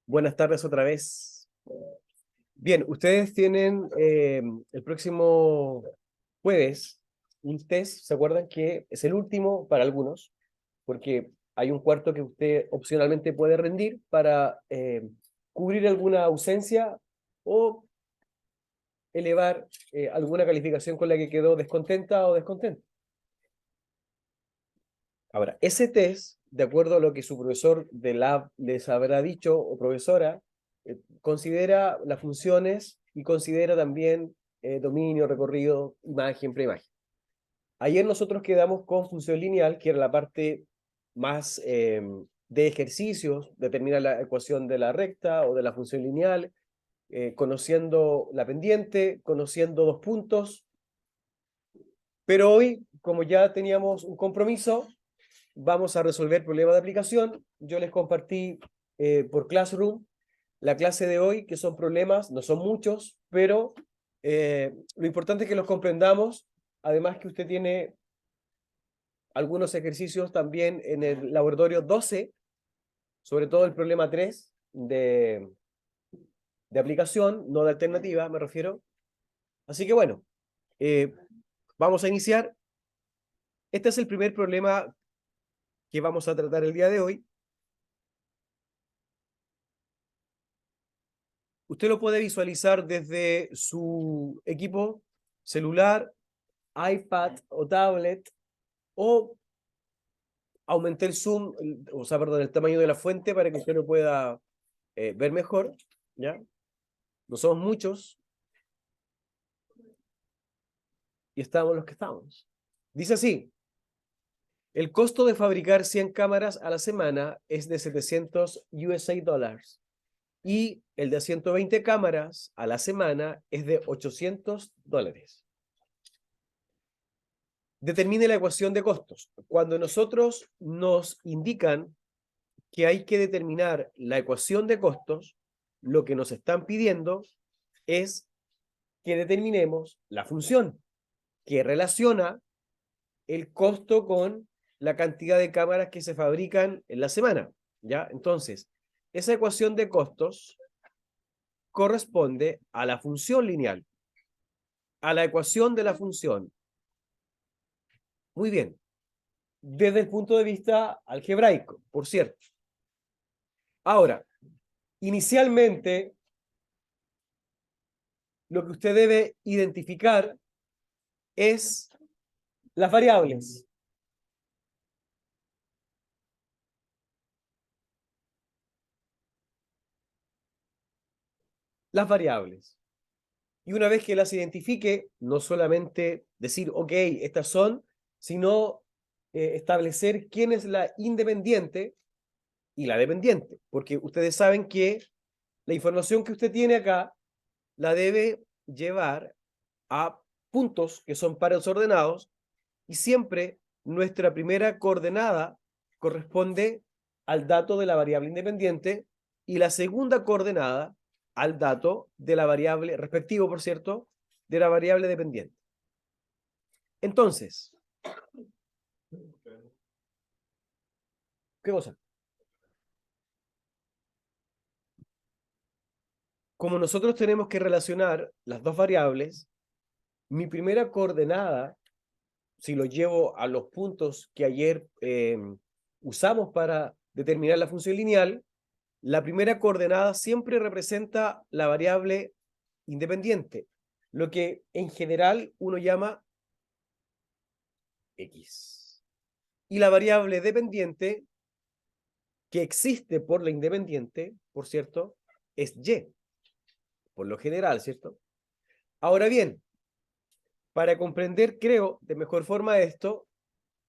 Buenas tardes otra vez. Bien, ustedes tienen el próximo jueves un test, ¿se acuerdan? Que es el último para algunos, porque hay un cuarto que usted opcionalmente puede rendir para cubrir alguna ausencia o elevar alguna calificación con la que quedó descontenta o descontento. Ahora, ese test, de acuerdo a lo que su profesor de lab les habrá dicho, o profesora, considera las funciones y considera también dominio, recorrido, imagen, preimagen. Ayer nosotros quedamos con función lineal, que era la parte más de ejercicios, determinar la ecuación de la recta o de la función lineal, conociendo la pendiente, conociendo dos puntos. Pero hoy, como ya teníamos un compromiso, vamos a resolver problemas de aplicación. Yo les compartí por Classroom la clase de hoy, que son problemas, no son muchos, pero lo importante es que los comprendamos. Además que usted tiene algunos ejercicios también en el laboratorio 12, sobre todo el problema 3 de aplicación, no de alternativa, me refiero. Así que bueno, vamos a iniciar. Este es el primer problema que vamos a tratar el día de hoy. Usted lo puede visualizar desde su equipo celular, iPad o tablet, o aumenté el zoom, o sea, perdón, el tamaño de la fuente para que usted lo pueda ver mejor, ¿ya? No somos muchos y estamos los que estamos. Dice así: el costo de fabricar 100 cámaras a la semana es de 700 dólares y el de 120 cámaras a la semana es de 800 dólares. Determine la ecuación de costos. Cuando nosotros nos indican que hay que determinar la ecuación de costos, lo que nos están pidiendo es que determinemos la función que relaciona el costo con la cantidad de cámaras que se fabrican en la semana, ¿ya? Entonces, esa ecuación de costos corresponde a la función lineal, a la ecuación de la función. Muy bien, desde el punto de vista algebraico, por cierto. Ahora, inicialmente, lo que usted debe identificar es las variables. Las variables. Y una vez que las identifique, no solamente decir, ok, estas son, sino establecer quién es la independiente y la dependiente. Porque ustedes saben que la información que usted tiene acá la debe llevar a puntos que son pares ordenados y siempre nuestra primera coordenada corresponde al dato de la variable independiente y la segunda coordenada al dato de la variable, respectivo, por cierto, de la variable dependiente. Entonces, ¿qué cosa? Como nosotros tenemos que relacionar las dos variables, mi primera coordenada, si lo llevo a los puntos que ayer usamos para determinar la función lineal, la primera coordenada siempre representa la variable independiente, lo que en general uno llama X. Y la variable dependiente, que existe por la independiente, por cierto, es Y, por lo general, ¿cierto? Ahora bien, para comprender, creo, de mejor forma esto,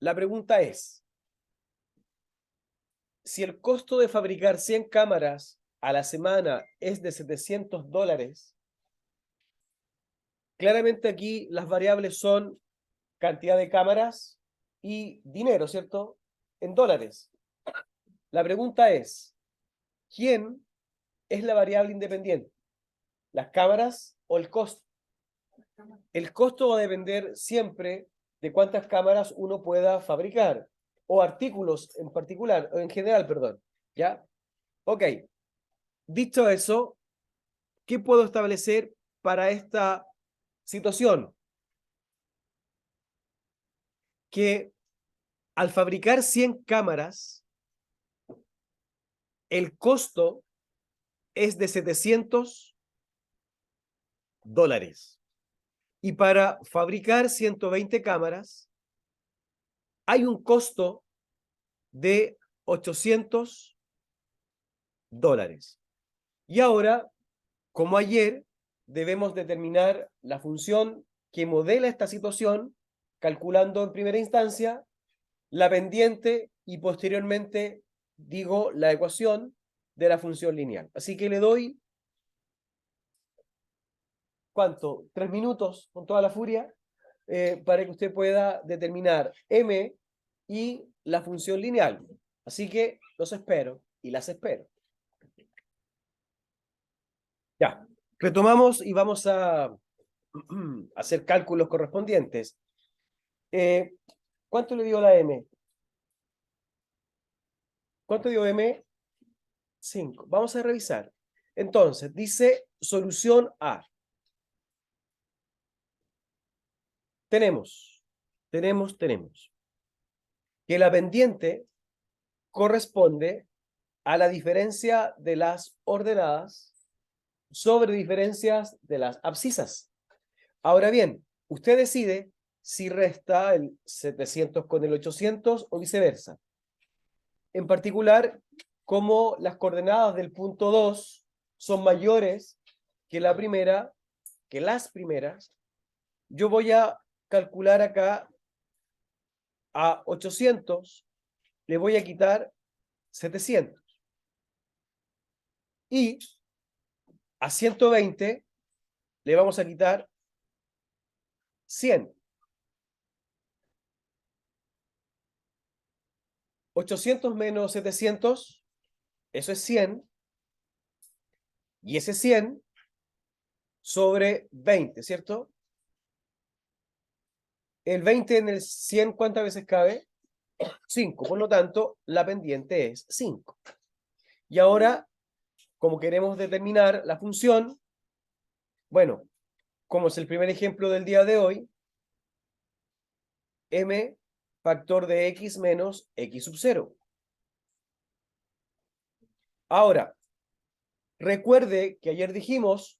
la pregunta es, si el costo de fabricar 100 cámaras a la semana es de 700 dólares, claramente aquí las variables son cantidad de cámaras y dinero, ¿cierto? En dólares. La pregunta es, ¿quién es la variable independiente? ¿Las cámaras o el costo? El costo va a depender siempre de cuántas cámaras uno pueda fabricar. o artículos en particular, o en general, perdón. ¿Ya? Ok. Dicho eso, ¿qué puedo establecer para esta situación? Que al fabricar 100 cámaras, el costo es de $700. Y para fabricar 120 cámaras, hay un costo de $800. Y ahora, como ayer, debemos determinar la función que modela esta situación, calculando en primera instancia la pendiente y posteriormente digo la ecuación de la función lineal. Así que le doy, ¿cuánto? 3 minutos con toda la furia para que usted pueda determinar m y la función lineal. Así que los espero y las espero. Ya, retomamos y vamos a hacer cálculos correspondientes. ¿Cuánto le dio la m? ¿Cuánto dio m? 5. Vamos a revisar. Entonces, dice solución A. Tenemos que la pendiente corresponde a la diferencia de las ordenadas sobre diferencias de las abscisas. Ahora bien, usted decide si resta el 700 con el 800 o viceversa. En particular, como las coordenadas del punto 2 son mayores que las primeras, yo voy a calcular acá a 800, le voy a quitar 700. Y a 120 le vamos a quitar 100. 800 menos 700, eso es 100. Y ese 100 sobre 20, ¿cierto? El 20 en el 100, ¿cuántas veces cabe? 5. Por lo tanto, la pendiente es 5. Y ahora, como queremos determinar la función, bueno, como es el primer ejemplo del día de hoy, m factor de x menos x sub 0. Ahora, recuerde que ayer dijimos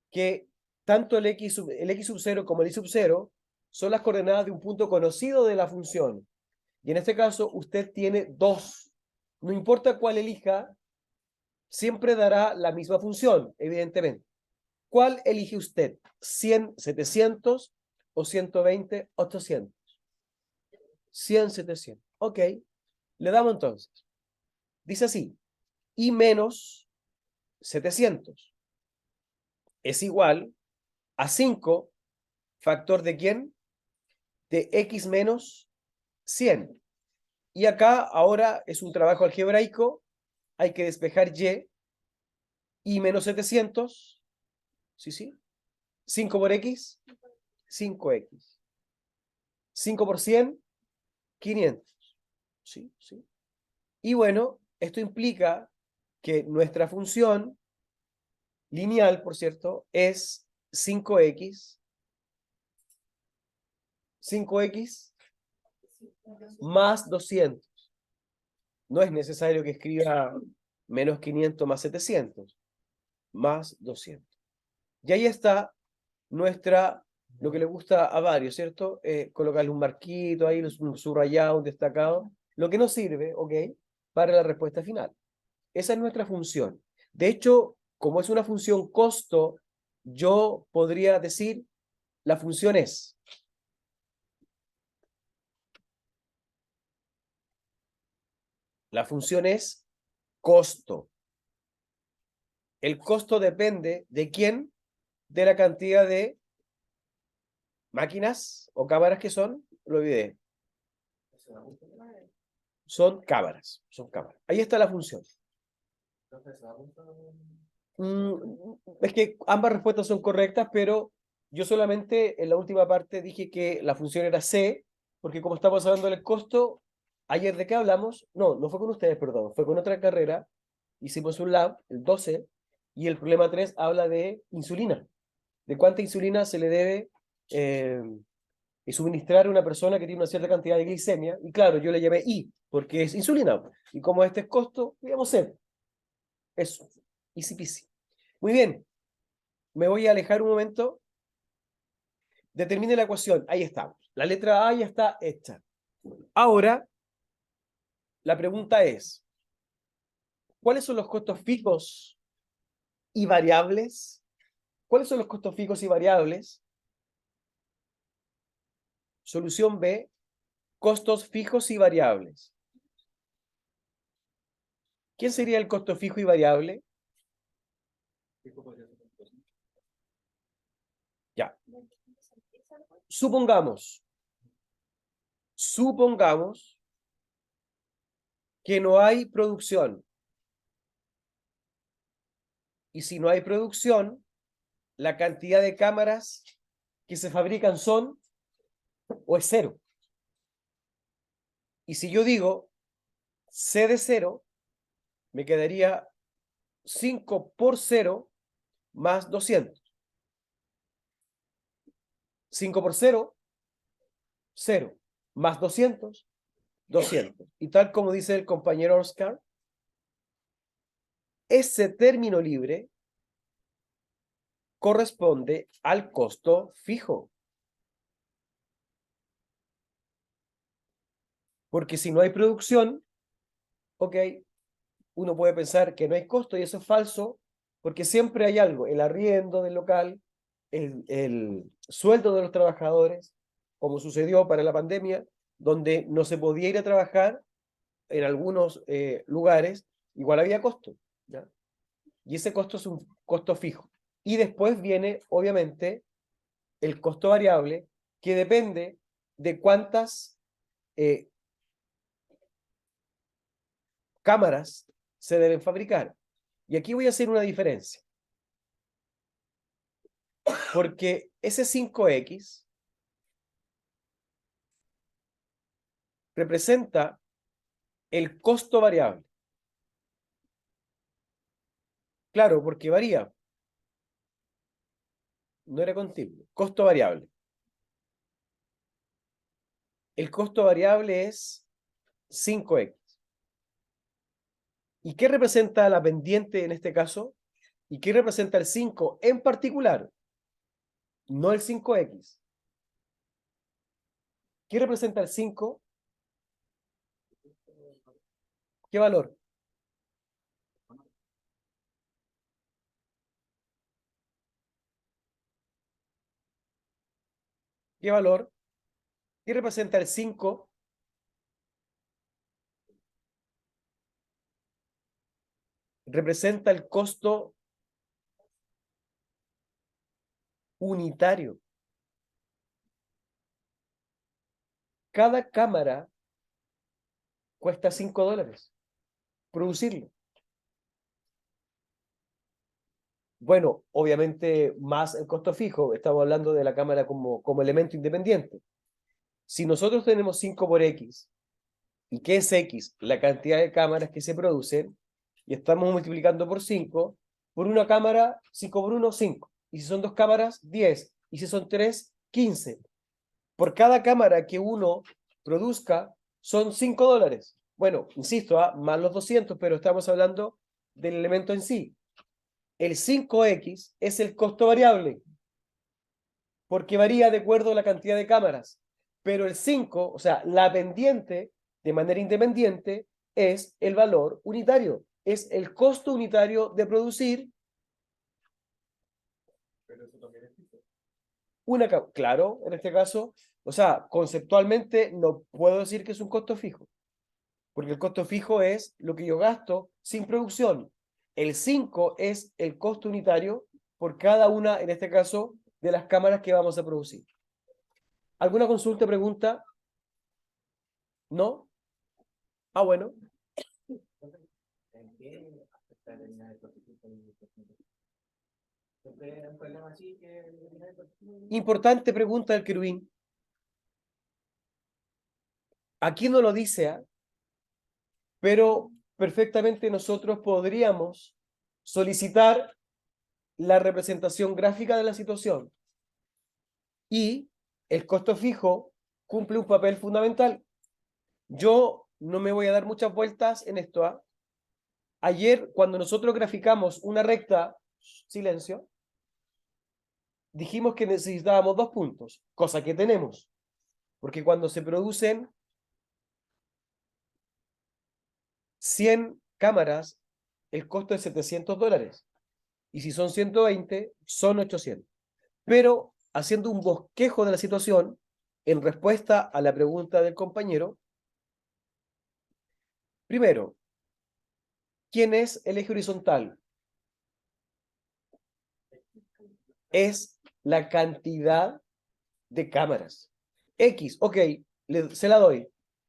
que tanto el x sub 0 como el y sub 0 son las coordenadas de un punto conocido de la función. Y en este caso, usted tiene 2. No importa cuál elija, siempre dará la misma función, evidentemente. ¿Cuál elige usted? ¿100, 700 o 120, 800? 100, 700. Ok, le damos entonces. Dice así, y menos 700 es igual a 5 factor de ¿quién? De x menos 100. Y acá ahora es un trabajo algebraico, hay que despejar y menos 700, ¿sí? 5 por x, 5x. 5 por 100, 500. ¿Sí? Y bueno, esto implica que nuestra función lineal, por cierto, es 5x más 200. No es necesario que escriba menos 500 más 700, más 200. Y ahí está lo que le gusta a varios, ¿cierto? Colocarle un marquito ahí, un subrayado, un destacado, lo que nos sirve, ¿ok? Para la respuesta final. Esa es nuestra función. De hecho, como es una función costo, yo podría decir, la función es costo. El costo depende de quién, de la cantidad de máquinas o cámaras que son, lo olvidé. Son cámaras. Ahí está la función. Es que ambas respuestas son correctas, pero yo solamente en la última parte dije que la función era C porque como estamos hablando del costo, ayer de qué hablamos, no, no fue con ustedes, perdón, fue con otra carrera, hicimos un lab, el 12, y el problema 3 habla de insulina, de cuánta insulina se le debe eh, suministrar a una persona que tiene una cierta cantidad de glicemia, y claro, yo le llamé I, porque es insulina, y como este es costo, digamos C. Eso, easy peasy. Muy bien, me voy a alejar un momento. Determine la ecuación, ahí estamos. La letra A ya está hecha. Ahora, la pregunta es, ¿cuáles son los costos fijos y variables? ¿Cuáles son los costos fijos y variables? Solución B, costos fijos y variables. ¿Quién sería el costo fijo y variable? Ya. Supongamos que no hay producción. Y si no hay producción, la cantidad de cámaras que se fabrican son o es cero. Y si yo digo C de cero, me quedaría 5 por 0 más 200. 5 por 0, 0. Más 200, 200. Y tal como dice el compañero Oscar, ese término libre corresponde al costo fijo. Porque si no hay producción, ok, uno puede pensar que no hay costo y eso es falso, porque siempre hay algo, el arriendo del local, el sueldo de los trabajadores, como sucedió para la pandemia, donde no se podía ir a trabajar en algunos lugares, igual había costo, ¿ya? Y ese costo es un costo fijo. Y después viene, obviamente, el costo variable, que depende de cuántas eh, cámaras se deben fabricar. Y aquí voy a hacer una diferencia, porque ese 5X representa el costo variable. Claro, porque varía. No era continuo. Costo variable. El costo variable es 5X. ¿Y qué representa la pendiente en este caso? ¿Y qué representa el 5 en particular? No el 5X. ¿Qué representa el 5? ¿Qué valor? ¿Qué valor? ¿Qué representa el 5? Representa el costo unitario. Cada cámara cuesta $5 producirlo. Bueno, obviamente más el costo fijo, estamos hablando de la cámara como elemento independiente. Si nosotros tenemos 5 por X, ¿y qué es X? La cantidad de cámaras que se producen, y estamos multiplicando por 5, por una cámara, 5 por 1, 5. Y si son dos cámaras, 10. Y si son tres, 15. Por cada cámara que uno produzca, son $5. Bueno, insisto, más los 200, pero estamos hablando del elemento en sí. El 5X es el costo variable, porque varía de acuerdo a la cantidad de cámaras. Pero el 5, o sea, la pendiente, de manera independiente, es el valor unitario, es el costo unitario de producir una cámara. Claro, en este caso, o sea, conceptualmente no puedo decir que es un costo fijo, porque el costo fijo es lo que yo gasto sin producción. El 5 es el costo unitario por cada una, en este caso, de las cámaras que vamos a producir. ¿Alguna consulta, pregunta? ¿No? Ah, bueno. Importante pregunta del querubín. Aquí no lo dice, ¿ah? Pero perfectamente nosotros podríamos solicitar la representación gráfica de la situación. Y el costo fijo cumple un papel fundamental. Yo no me voy a dar muchas vueltas en esto, ¿ah? Ayer, cuando nosotros graficamos una recta, silencio, dijimos que necesitábamos 2 puntos, cosa que tenemos. Porque cuando se producen 100 cámaras, el costo es $700. Y si son 120, son 800. Pero haciendo un bosquejo de la situación, en respuesta a la pregunta del compañero, primero, ¿quién es el eje horizontal? Es la cantidad de cámaras. X, ok, se la doy,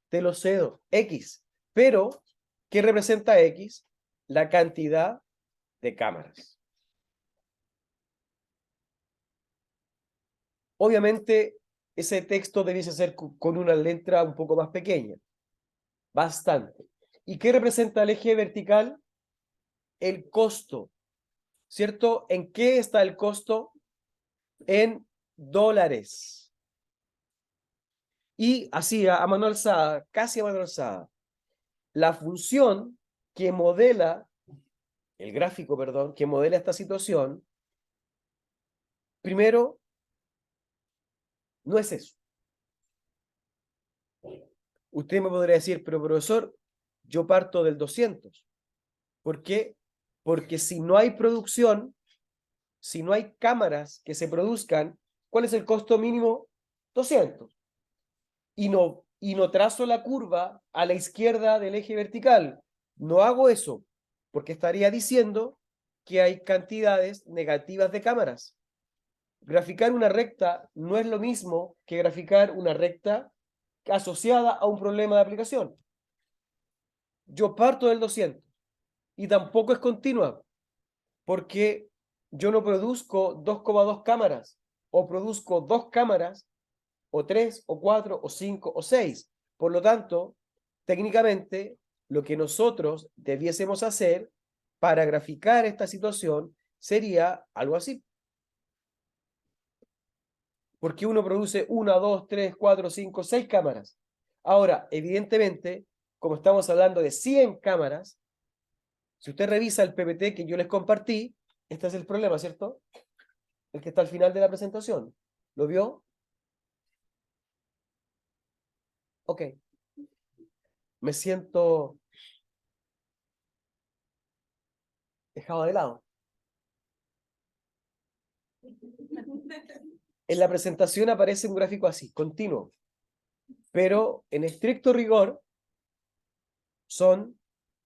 te lo cedo, X. Pero, ¿qué representa X? La cantidad de cámaras. Obviamente, ese texto debiese ser con una letra un poco más pequeña. Bastante. ¿Y qué representa el eje vertical? El costo, ¿cierto? ¿En qué está el costo? En dólares. Y así, a mano alzada, casi a mano alzada, la función que modela, el gráfico, perdón, que modela esta situación, primero, no es eso. Usted me podría decir, pero profesor, yo parto del 200. ¿Por qué? Porque si no hay producción, si no hay cámaras que se produzcan, ¿cuál es el costo mínimo? 200. Y no trazo la curva a la izquierda del eje vertical. No hago eso, porque estaría diciendo que hay cantidades negativas de cámaras. Graficar una recta no es lo mismo que graficar una recta asociada a un problema de aplicación. Yo parto del 200 y tampoco es continua, porque yo no produzco 2,2 cámaras, o produzco 2 cámaras, o 3, o 4, o 5, o 6. Por lo tanto, técnicamente, lo que nosotros debiésemos hacer para graficar esta situación sería algo así. Porque uno produce 1, 2, 3, 4, 5, 6 cámaras. Ahora, evidentemente, como estamos hablando de 100 cámaras, si usted revisa el PPT que yo les compartí, este es el problema, ¿cierto? El que está al final de la presentación. ¿Lo vio? Ok. Me siento dejado de lado. En la presentación aparece un gráfico así, continuo. Pero en estricto rigor son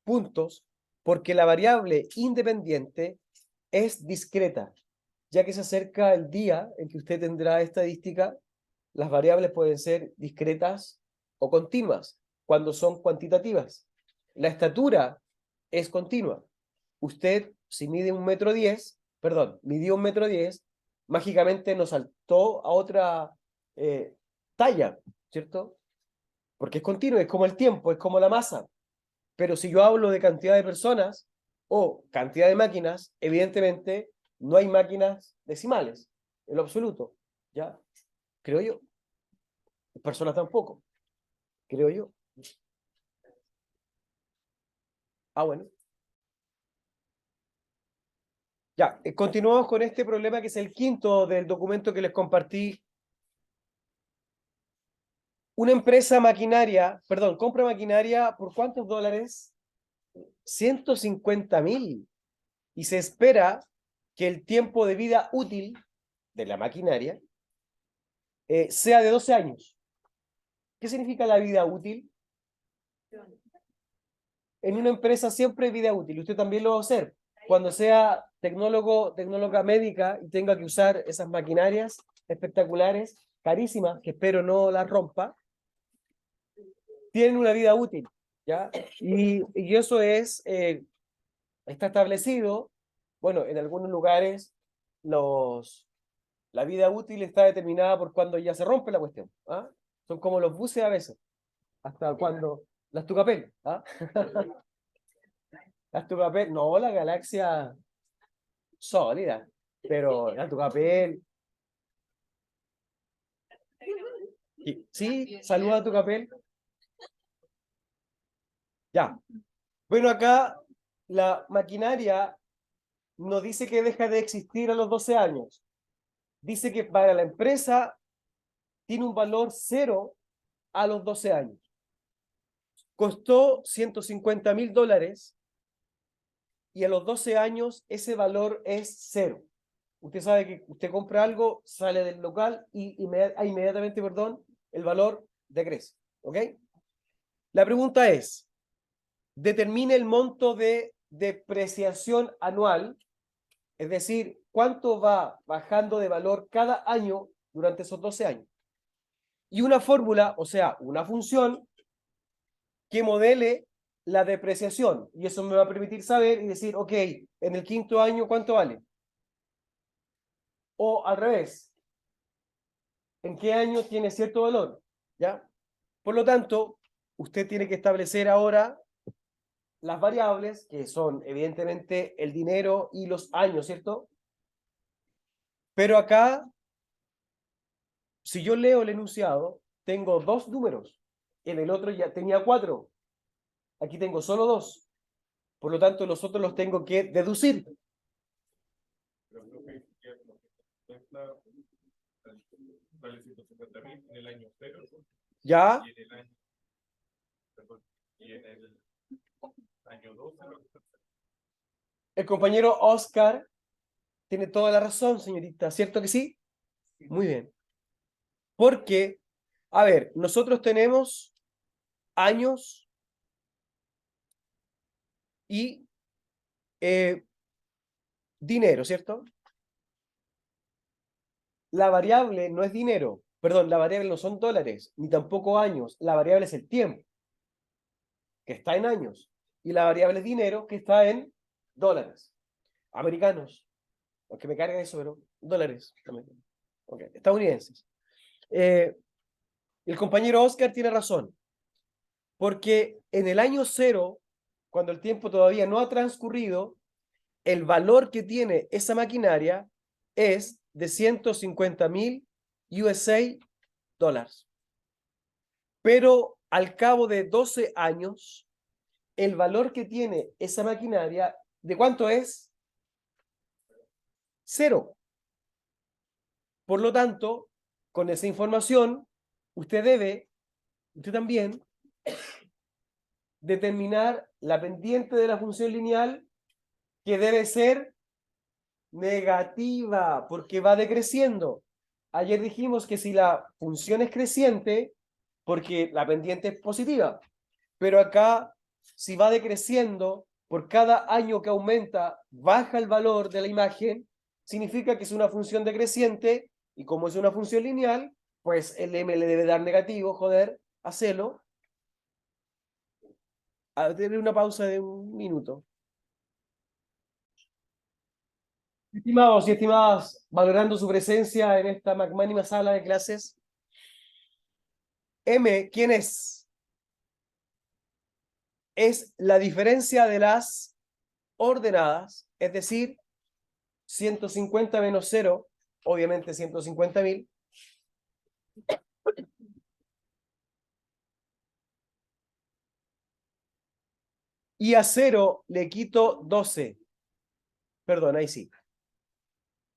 puntos porque la variable independiente es discreta. Ya que se acerca el día en que usted tendrá estadística, las variables pueden ser discretas o continuas cuando son cuantitativas. La estatura es continua. Usted, si mide 1,10 m, perdón, midió 1,10 m, mágicamente nos saltó a otra talla, ¿cierto? Porque es continuo, es como el tiempo, es como la masa. Pero si yo hablo de cantidad de personas o cantidad de máquinas, evidentemente no hay máquinas decimales, en lo absoluto, ¿ya? Creo yo. Personas tampoco, creo yo. Ah, bueno. Ya, continuamos con este problema que es el quinto del documento que les compartí. Una empresa maquinaria, perdón, compra maquinaria ¿por cuántos dólares? 150.000. Y se espera que el tiempo de vida útil de la maquinaria sea de 12 años. ¿Qué significa la vida útil? En una empresa siempre hay vida útil. Usted también lo va a hacer. Cuando sea tecnólogo, tecnóloga médica y tenga que usar esas maquinarias espectaculares, carísimas, que espero no las rompa, tienen una vida útil, ¿ya? Y eso está establecido, bueno, en algunos lugares la vida útil está determinada por cuando ya se rompe la cuestión, ¿ah? Son como los buses a veces. ¿Hasta cuándo? Las Tucapel, ¿ah? Las Tucapel, no, la galaxia sólida, pero las Tucapel, sí, saluda a Tucapel, ya. Bueno, acá la maquinaria no dice que deja de existir a los 12 años, dice que para la empresa tiene un valor cero a los 12 años. Costó $150.000 y a los 12 años ese valor es cero. Usted sabe que usted compra algo, sale del local y inmediatamente, perdón, el valor decrece. ¿Ok? La pregunta es, determine el monto de depreciación anual, es decir, cuánto va bajando de valor cada año durante esos 12 años. Y una fórmula, o sea, una función que modele la depreciación. Y eso me va a permitir saber y decir, ok, en el quinto año, ¿cuánto vale? O al revés, ¿en qué año tiene cierto valor? ¿Ya? Por lo tanto, usted tiene que establecer ahora las variables, que son evidentemente el dinero y los años, ¿cierto? Pero acá, si yo leo el enunciado, tengo dos números. En el otro ya tenía cuatro. Aquí tengo solo dos. Por lo tanto, los otros los tengo que deducir. Vale 150.000 en el año 0 ¿Ya? y en el año, perdón, y en el año 12 El compañero Oscar tiene toda la razón, señorita, ¿cierto que sí? Muy bien. Porque, a ver, nosotros tenemos años y dinero, ¿cierto? La variable no es dinero, perdón, la variable no son dólares, ni tampoco años, la variable es el tiempo, que está en años, y la variable es dinero, que está en dólares, americanos, aunque me carga eso, pero dólares también. Okay. Estadounidenses. El compañero Oscar tiene razón, porque en el año cero, cuando el tiempo todavía no ha transcurrido, el valor que tiene esa maquinaria es de 150.000 USA dólares. Pero al cabo de 12 años, el valor que tiene esa maquinaria, ¿de cuánto es? Cero. Por lo tanto, con esa información, usted también, determinar la pendiente de la función lineal que debe ser negativa, porque va decreciendo. Ayer dijimos que si la función es creciente, porque la pendiente es positiva, pero acá, si va decreciendo, por cada año que aumenta, baja el valor de la imagen, significa que es una función decreciente, y como es una función lineal, pues el m le debe dar negativo, joder, hacelo. A tener una pausa de 1 minuto. Estimados y estimadas, valorando su presencia en esta magnánima sala de clases, M, ¿quién es? Es la diferencia de las ordenadas, es decir, 150 menos 0, obviamente 150.000, y a 0 le quito 12. Perdón, ahí sí.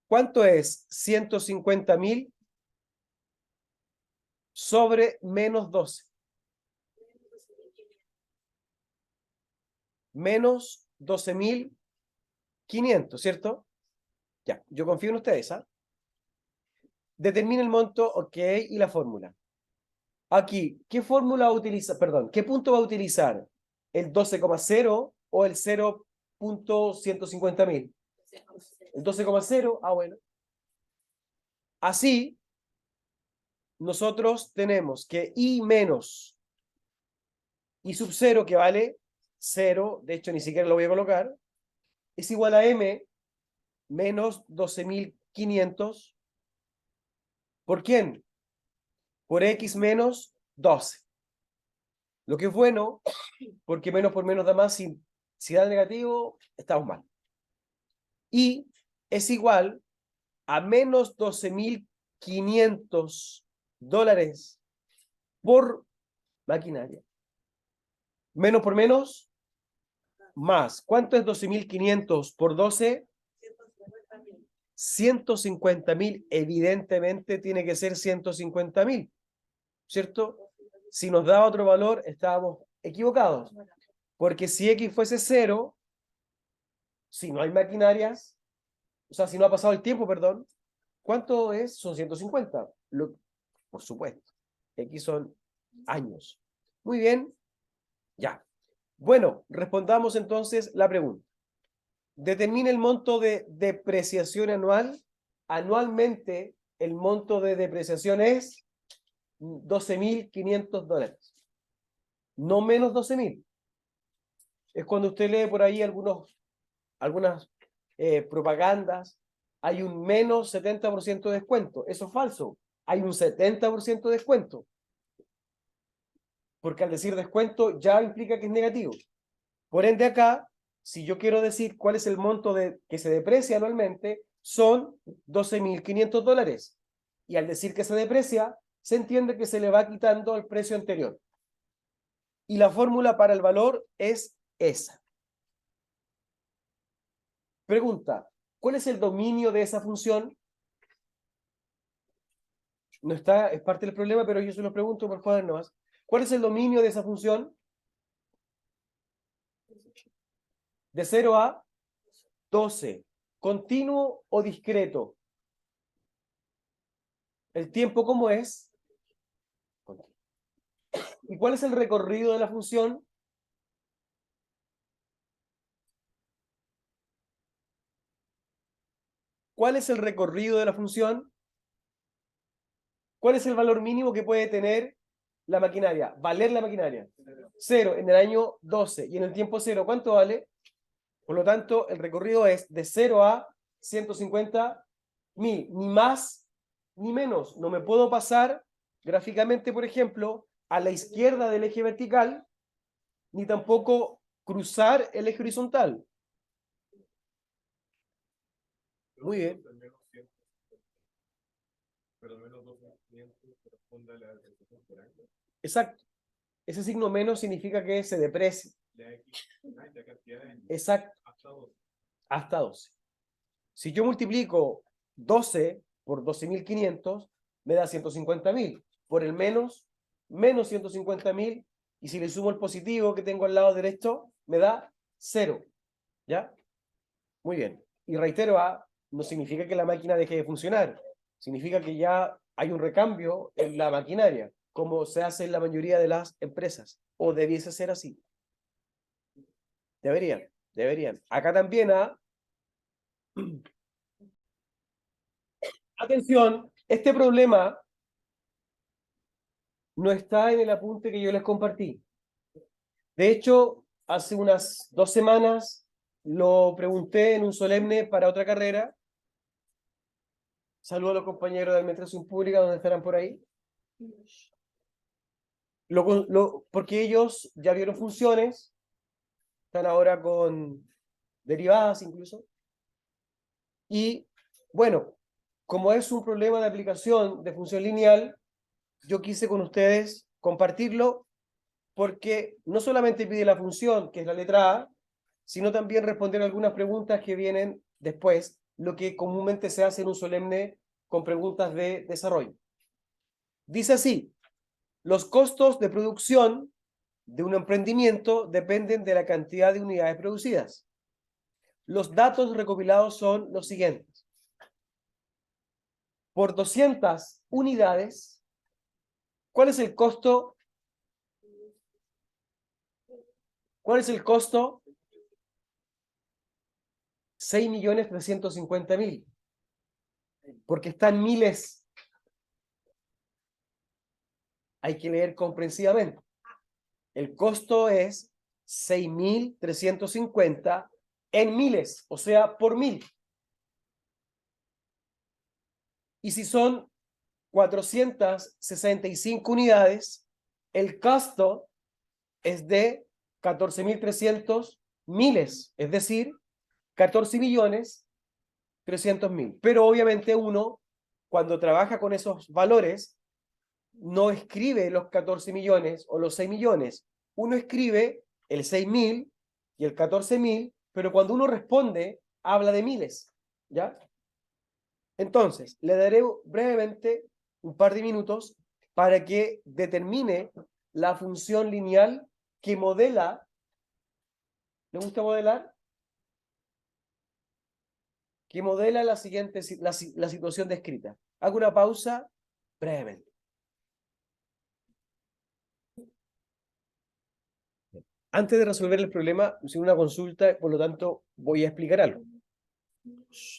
¿Cuánto es 150.000 sobre menos 12? Menos 12.500, ¿cierto? Ya, yo confío en ustedes, ¿ah? Determine el monto, ok, y la fórmula. Aquí, ¿qué fórmula va a utilizar? Perdón, ¿qué punto va a utilizar? ¿El 12,0 o el 0.150.000? El 12,0, bueno. Así, nosotros tenemos que I menos I sub 0, que vale 0, de hecho ni siquiera lo voy a colocar, es igual a M menos 12.500. ¿Por quién? Por X menos 12. Lo que es bueno, porque menos por menos da más. Si da negativo, estamos mal. Y es igual a menos $12.500 por maquinaria. Menos por menos, más. ¿Cuánto es 12.500 por 12? 150.000. Evidentemente tiene que ser 150.000, ¿cierto? Si nos da otro valor, estábamos equivocados. Porque si X fuese 0, si no hay maquinarias, o sea, si no ha pasado el tiempo, perdón, ¿cuánto es? Son 150. Por supuesto. X son años. Muy bien. Ya. Bueno, respondamos entonces la pregunta. Determine el monto de depreciación anual. Anualmente, el monto de depreciación es $12.500. No menos 12.000. Es cuando usted lee por ahí algunas propagandas, hay un menos 70% de descuento. Eso es falso. Hay un 70% de descuento. Porque al decir descuento ya implica que es negativo. Por ende acá, si yo quiero decir cuál es el monto que se deprecia anualmente, son $12.500. Y al decir que se deprecia, se entiende que se le va quitando el precio anterior. Y la fórmula para el valor es esa. Pregunta, ¿cuál es el dominio de esa función? No está, es parte del problema, pero yo se lo pregunto por favor nomás. ¿Cuál es el dominio de esa función? De 0 a 12. ¿Continuo o discreto? ¿El tiempo cómo es? ¿Y cuál es el recorrido de la función? ¿Cuál es el recorrido de la función? ¿Cuál es el valor mínimo que puede tener la maquinaria? Valer la maquinaria. 0 en el año 12 y en el tiempo 0, ¿cuánto vale? Por lo tanto, el recorrido es de 0 a 150.000, ni más ni menos. No me puedo pasar gráficamente, por ejemplo, a la izquierda del eje vertical, ni tampoco cruzar el eje horizontal. Muy bien. Pero menos 2.500 corresponde a la depreciación por año. Exacto. Ese signo menos significa que se deprecia. La cantidad de años. Exacto. Hasta 12. Hasta 12. Si yo multiplico 12 por 12.500, me da 150.000. Por el menos 150.000. Y si le sumo el positivo que tengo al lado derecho, me da 0. ¿Ya? Muy bien. Y reitero, no significa que la máquina deje de funcionar. Significa que ya hay un recambio en la maquinaria, como se hace en la mayoría de las empresas. O debiese ser así. Deberían. Acá también, atención, este problema no está en el apunte que yo les compartí. De hecho, hace unas 2 semanas lo pregunté en un solemne para otra carrera. Saludo a los compañeros de Administración Pública, donde estarán por ahí. Porque ellos ya vieron funciones, están ahora con derivadas incluso. Y bueno, como es un problema de aplicación de función lineal, yo quise con ustedes compartirlo porque no solamente pide la función, que es la letra A, sino también responder algunas preguntas que vienen después, lo que comúnmente se hace en un solemne con preguntas de desarrollo. Dice así: los costos de producción de un emprendimiento dependen de la cantidad de unidades producidas. Los datos recopilados son los siguientes. Por 200 unidades, ¿cuál es el costo? ¿Cuál es el costo? 6.350.000. Porque están miles. Hay que leer comprensivamente. El costo es 6.350 en miles, o sea, por 1.000. Y si son 465 unidades, el costo es de 14.300 miles, es decir, 14.300.000. Pero obviamente uno, cuando trabaja con esos valores, no escribe los 14 millones o los 6 millones. Uno escribe el 6.000 y el 14.000, pero cuando uno responde, habla de miles, ¿ya? Entonces, le daré brevemente un par de minutos para que determine la función lineal que modela. ¿Le gusta modelar? Que modela la siguiente la situación descrita. Hago una pausa brevemente. Antes de resolver el problema, hice una consulta, por lo tanto, voy a explicar algo.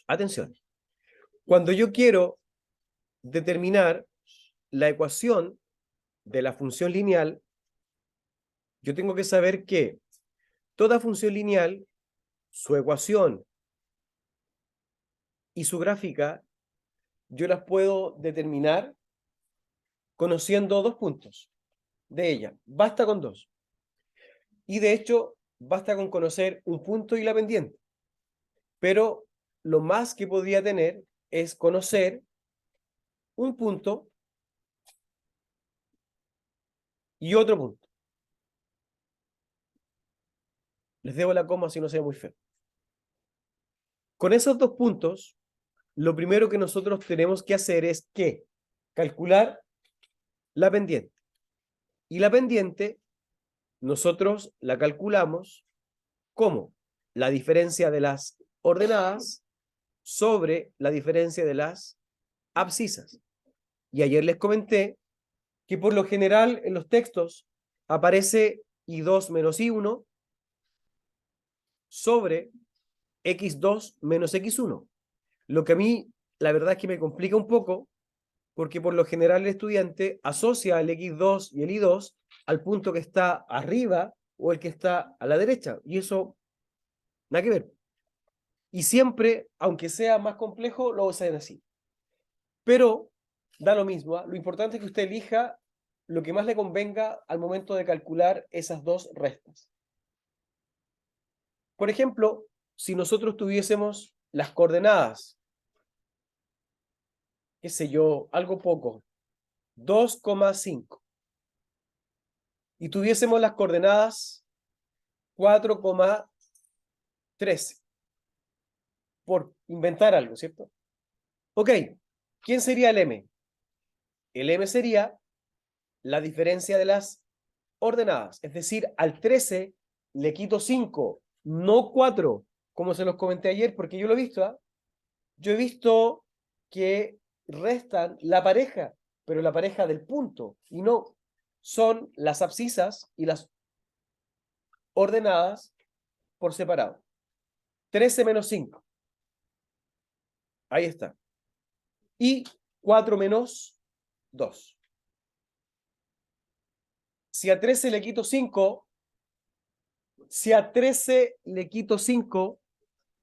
Atención. Cuando yo quiero determinar la ecuación de la función lineal, yo tengo que saber que toda función lineal, su ecuación y su gráfica, yo las puedo determinar conociendo dos puntos de ella. Basta con dos. Y de hecho, basta con conocer un punto y la pendiente. Pero lo más que podría tener es conocer un punto y otro punto. Les debo la coma si no sea muy feo. Con esos dos puntos, lo primero que nosotros tenemos que hacer es que calcular la pendiente. Y la pendiente, nosotros la calculamos como la diferencia de las ordenadas sobre la diferencia de las abscisas. Y ayer les comenté que por lo general en los textos aparece I2 menos I1 sobre X2 menos X1. Lo que a mí, la verdad es que me complica un poco, porque por lo general el estudiante asocia el X2 y el I2 al punto que está arriba o el que está a la derecha, y eso nada que ver. Y siempre, aunque sea más complejo, lo usan así. Pero da lo mismo, ¿eh? Lo importante es que usted elija lo que más le convenga al momento de calcular esas dos restas. Por ejemplo, si nosotros tuviésemos las coordenadas, qué sé yo, algo poco, 2,5, y tuviésemos las coordenadas 4,13, por inventar algo, ¿cierto? Ok, ¿quién sería el M? El M sería la diferencia de las ordenadas, es decir, al 13 le quito 5, no 4, como se los comenté ayer, porque yo lo he visto, ¿eh? Yo he visto que restan la pareja, pero la pareja del punto, y no, son las abscisas y las ordenadas por separado. 13 menos 5. Ahí está. Y 4 menos 2. Si a 13 le quito 5, si a 13 le quito 5,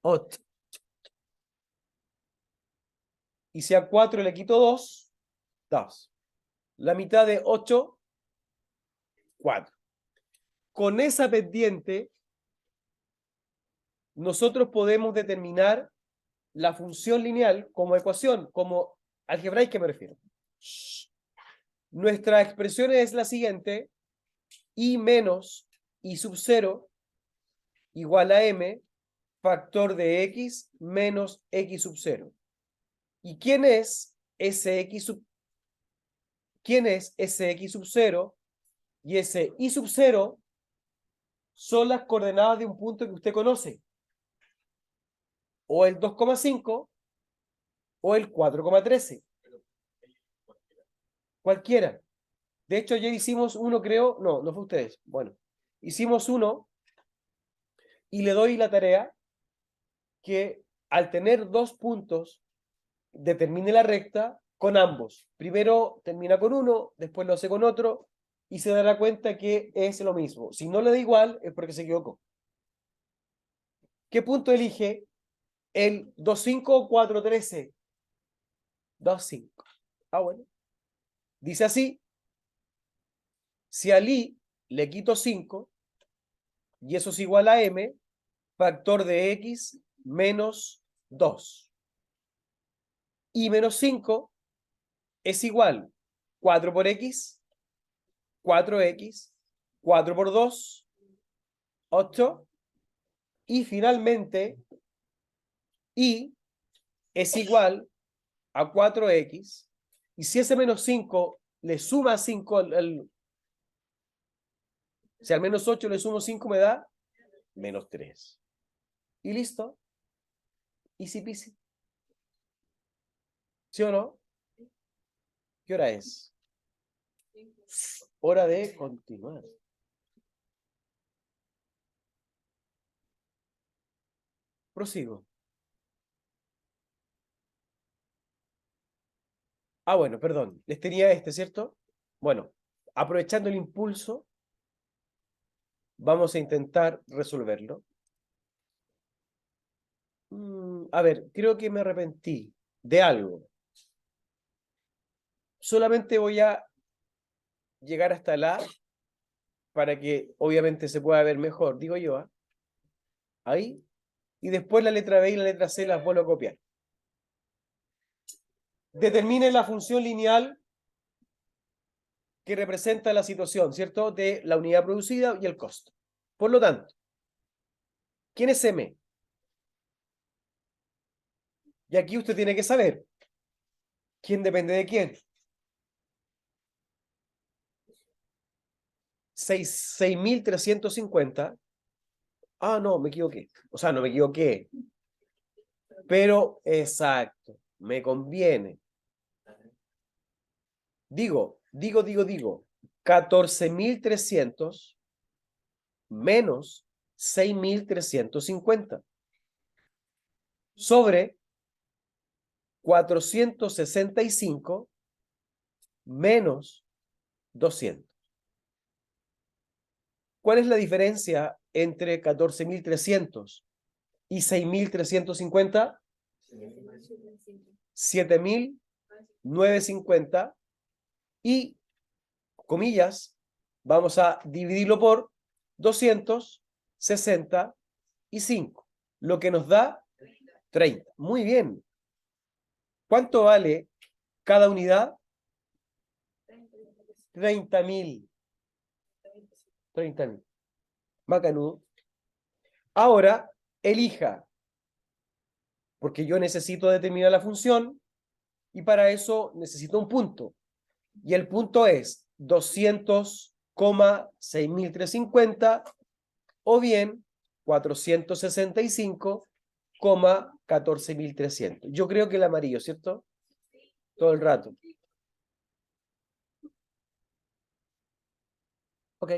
8. Y si a 4 le quito 2, 2. La mitad de 8, 4. Con esa pendiente, nosotros podemos determinar la función lineal como ecuación, como algebraica me refiero. Nuestra expresión es la siguiente: I menos I sub 0 igual a M factor de X menos X sub 0. ¿Y quién es ese X sub 0? Y ese I sub 0 son las coordenadas de un punto que usted conoce. O el 2,5 o el 4,13. Cualquiera. De hecho, ayer hicimos uno, creo. No, no fue ustedes. Bueno, hicimos uno y le doy la tarea que al tener dos puntos determine la recta con ambos. Primero termina con uno, después lo hace con otro y se dará cuenta que es lo mismo. Si no le da igual es porque se equivocó. ¿Qué punto elige? ¿El 2,5 o 4,13? 2,5. Ah, bueno. Dice así: si al I le quito 5, y eso es igual a m, factor de x menos 2. Y menos 5 es igual 4 por x, 4x, 4 por 2, 8. Y finalmente, y es igual a 4x. Y si ese menos 5 le suma 5 si al menos 8 le sumo 5 me da menos 3. Y listo. Easy peasy. ¿Sí o no? ¿Qué hora es? Hora de continuar. Prosigo. Ah, bueno, perdón. Les tenía ¿cierto? Bueno, aprovechando el impulso, vamos a intentar resolverlo. A ver, creo que me arrepentí de algo. Solamente voy a llegar hasta la para que obviamente se pueda ver mejor, digo yo, ¿ah? Ahí. Y después la letra B y la letra C las vuelvo a copiar. Determine la función lineal que representa la situación, ¿cierto? De la unidad producida y el costo. Por lo tanto, ¿quién es M? Y aquí usted tiene que saber quién depende de quién. 6.350. Ah, no, me equivoqué. O sea, no me equivoqué. Pero, exacto, me conviene. Digo. 14.300 menos 6.350 sobre 465 menos 200. ¿Cuál es la diferencia entre 14.300 y 6.350? 7.950. Y, comillas, vamos a dividirlo por 265, lo que nos da 30. Muy bien. ¿Cuánto vale cada unidad? 30.000. 30.000. Macanudo. Ahora, elija, porque yo necesito determinar la función y para eso necesito un punto. Y el punto es 200,6.350 o bien 465,14.300. Yo creo que el amarillo, ¿cierto? Todo el rato. Ok.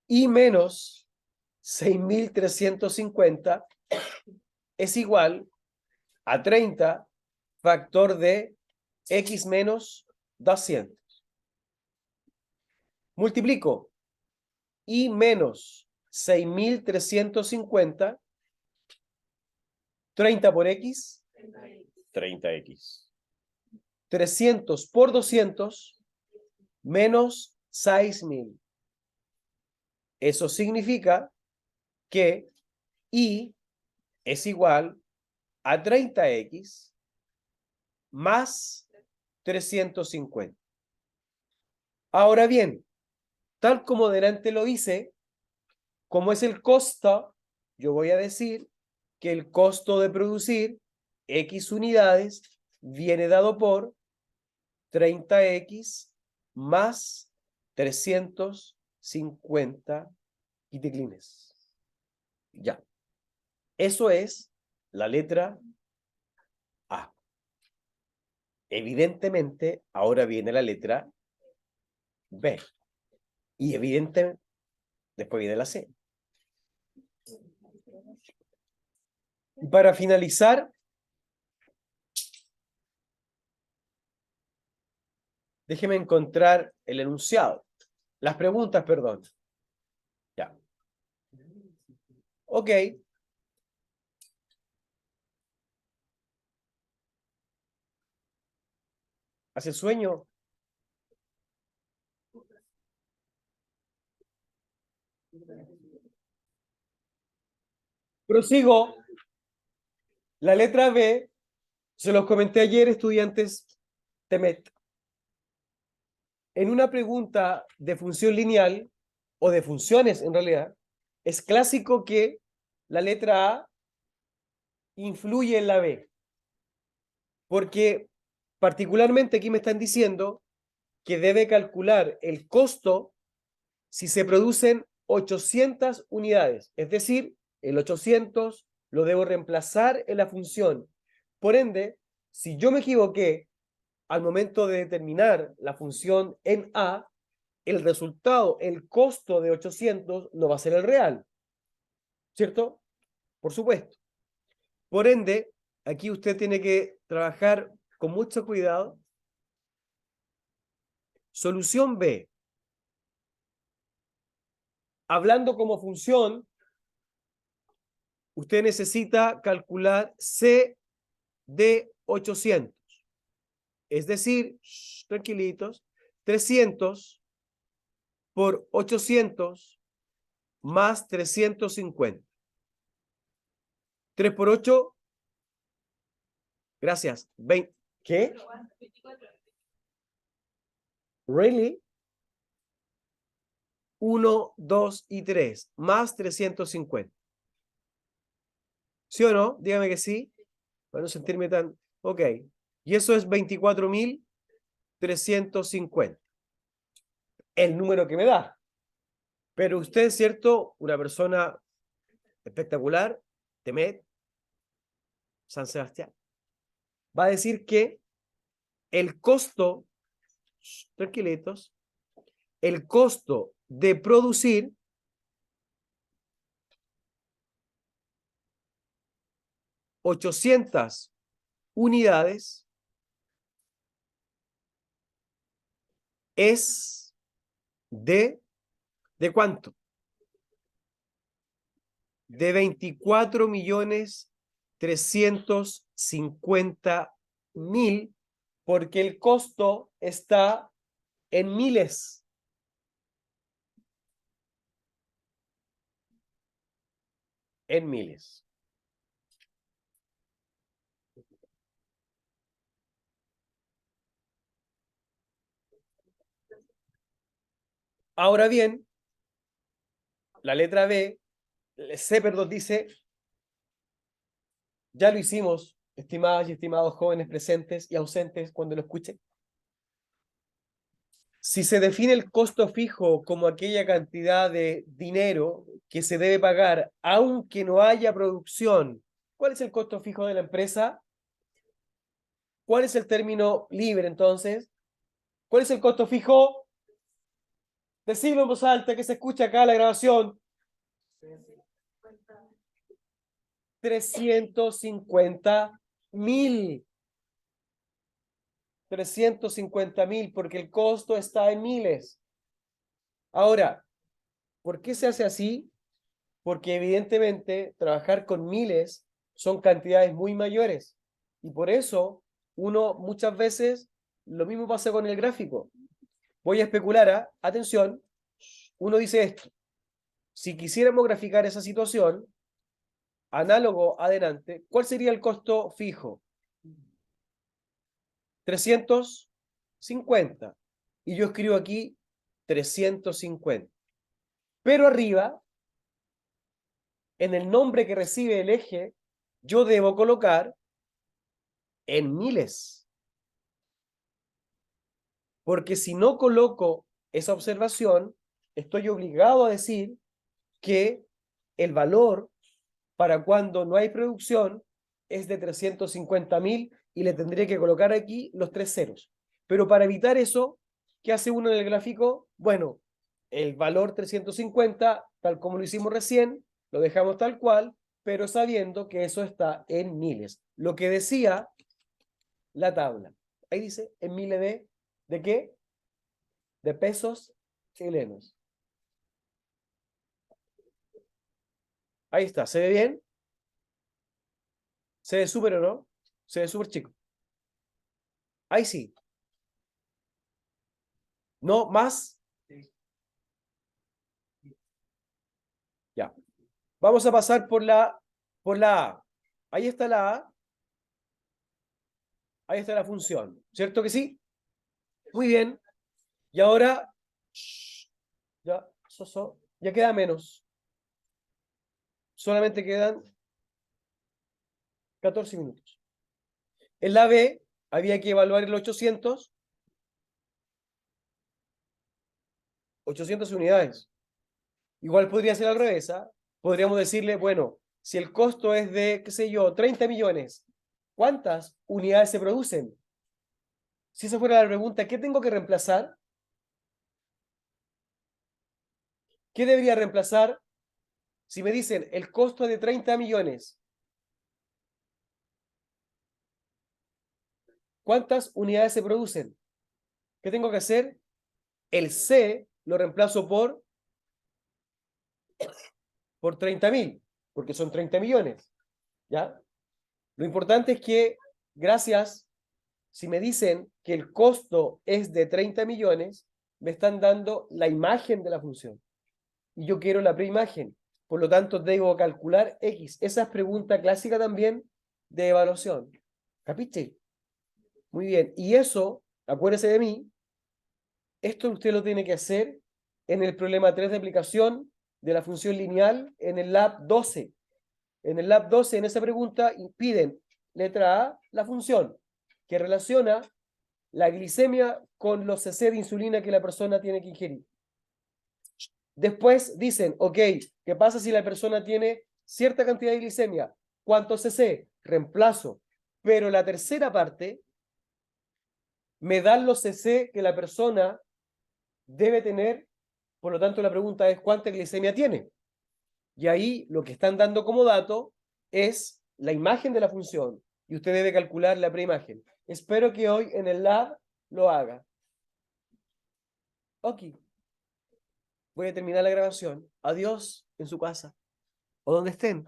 Y menos 6.350 es igual a 30 factor de x menos 200. Multiplico y menos 6.350, 30 por x, 30x. 300 por 200 menos 6.000. Eso significa que y es igual a 30x más 350. Ahora bien, tal como delante lo hice, como es el costo, yo voy a decir que el costo de producir X unidades viene dado por 30x más 350 quiticlines. Ya. Eso es la letra A. Evidentemente, ahora viene la letra B. Y evidentemente, después viene la C. Y para finalizar, déjeme encontrar el enunciado. Las preguntas, perdón. Ya. Ok. ¿Hace sueño? Prosigo. La letra B, se los comenté ayer, estudiantes TEMET. En una pregunta de función lineal, o de funciones en realidad, es clásico que la letra A influye en la B. Porque particularmente aquí me están diciendo que debe calcular el costo si se producen 800 unidades. Es decir, el 800 lo debo reemplazar en la función. Por ende, si yo me equivoqué al momento de determinar la función en A, el resultado, el costo de 800 no va a ser el real. ¿Cierto? Por supuesto. Por ende, aquí usted tiene que trabajar con mucho cuidado. Solución B. Hablando como función, usted necesita calcular C de 800. Es decir, tranquilitos, 300 por 800 más 350. 3 por 8, gracias. 20. ¿Qué? ¿Really? 1, 2 y 3, más 350. ¿Sí o no? Dígame que sí, para no sentirme tan... Ok. Y eso es 24.350. El número que me da. Pero usted es cierto, una persona espectacular, Temet, San Sebastián, va a decir que el costo, tranquilitos, el costo de producir 800 unidades es ¿de cuánto? De 24.350.000, porque el costo está en miles. En miles. Ahora bien, la letra B, C, perdón, dice, ya lo hicimos, estimadas y estimados jóvenes presentes y ausentes cuando lo escuchen. Si se define el costo fijo como aquella cantidad de dinero que se debe pagar aunque no haya producción, ¿cuál es el costo fijo de la empresa? ¿Cuál es el término libre entonces? ¿Cuál es el costo fijo? Decirlo en voz alta que se escucha acá la grabación. 350.000. 350.000, porque el costo está en miles. Ahora, ¿por qué se hace así? Porque evidentemente trabajar con miles son cantidades muy mayores. Y por eso uno muchas veces, lo mismo pasa con el gráfico. Voy a especular, ¿ah? Atención, uno dice esto. Si quisiéramos graficar esa situación, análogo adelante, ¿cuál sería el costo fijo? 350. Y yo escribo aquí 350. Pero arriba, en el nombre que recibe el eje, yo debo colocar en miles. Porque si no coloco esa observación, estoy obligado a decir que el valor para cuando no hay producción es de 350.000 y le tendré que colocar aquí los 3 ceros. Pero para evitar eso, ¿qué hace uno en el gráfico? Bueno, el valor 350, tal como lo hicimos recién, lo dejamos tal cual, pero sabiendo que eso está en miles. Lo que decía la tabla. Ahí dice, en miles ¿de qué? De pesos chilenos. Ahí está, ¿se ve bien? ¿Se ve súper o no? Se ve súper chico. Ahí sí. ¿No? ¿Más? Ya. Vamos a pasar por la por la A. Ahí está la A. Ahí está la función. ¿Cierto que sí? Muy bien. Y ahora, ya, ya queda menos. Solamente quedan 14 minutos. En la B había que evaluar el 800 unidades. Igual podría ser al revés, ¿ah? Podríamos decirle, bueno, si el costo es de, qué sé yo, 30 millones, ¿cuántas unidades se producen? Si esa fuera la pregunta, ¿qué tengo que reemplazar? ¿Qué debería reemplazar si me dicen el costo es de 30 millones? ¿Cuántas unidades se producen? ¿Qué tengo que hacer? El C lo reemplazo por 30.000, porque son 30 millones. ¿Ya? Lo importante es que, gracias, si me dicen que el costo es de 30 millones, me están dando la imagen de la función. Y yo quiero la preimagen. Por lo tanto, debo calcular X. Esa es pregunta clásica también de evaluación. ¿Capiste? Muy bien. Y eso, acuérdese de mí, esto usted lo tiene que hacer en el problema 3 de aplicación de la función lineal en el lab 12. En el lab 12, en esa pregunta, piden, letra A, la función que relaciona la glicemia con los cc de insulina que la persona tiene que ingerir. Después dicen, ok, ¿qué pasa si la persona tiene cierta cantidad de glicemia? ¿Cuántos cc? Reemplazo. Pero la tercera parte me dan los cc que la persona debe tener, por lo tanto la pregunta es ¿cuánta glicemia tiene? Y ahí lo que están dando como dato es la imagen de la función y usted debe calcular la preimagen. Espero que hoy en el lab lo haga. Ok, voy a terminar la grabación. Adiós en su casa o donde estén.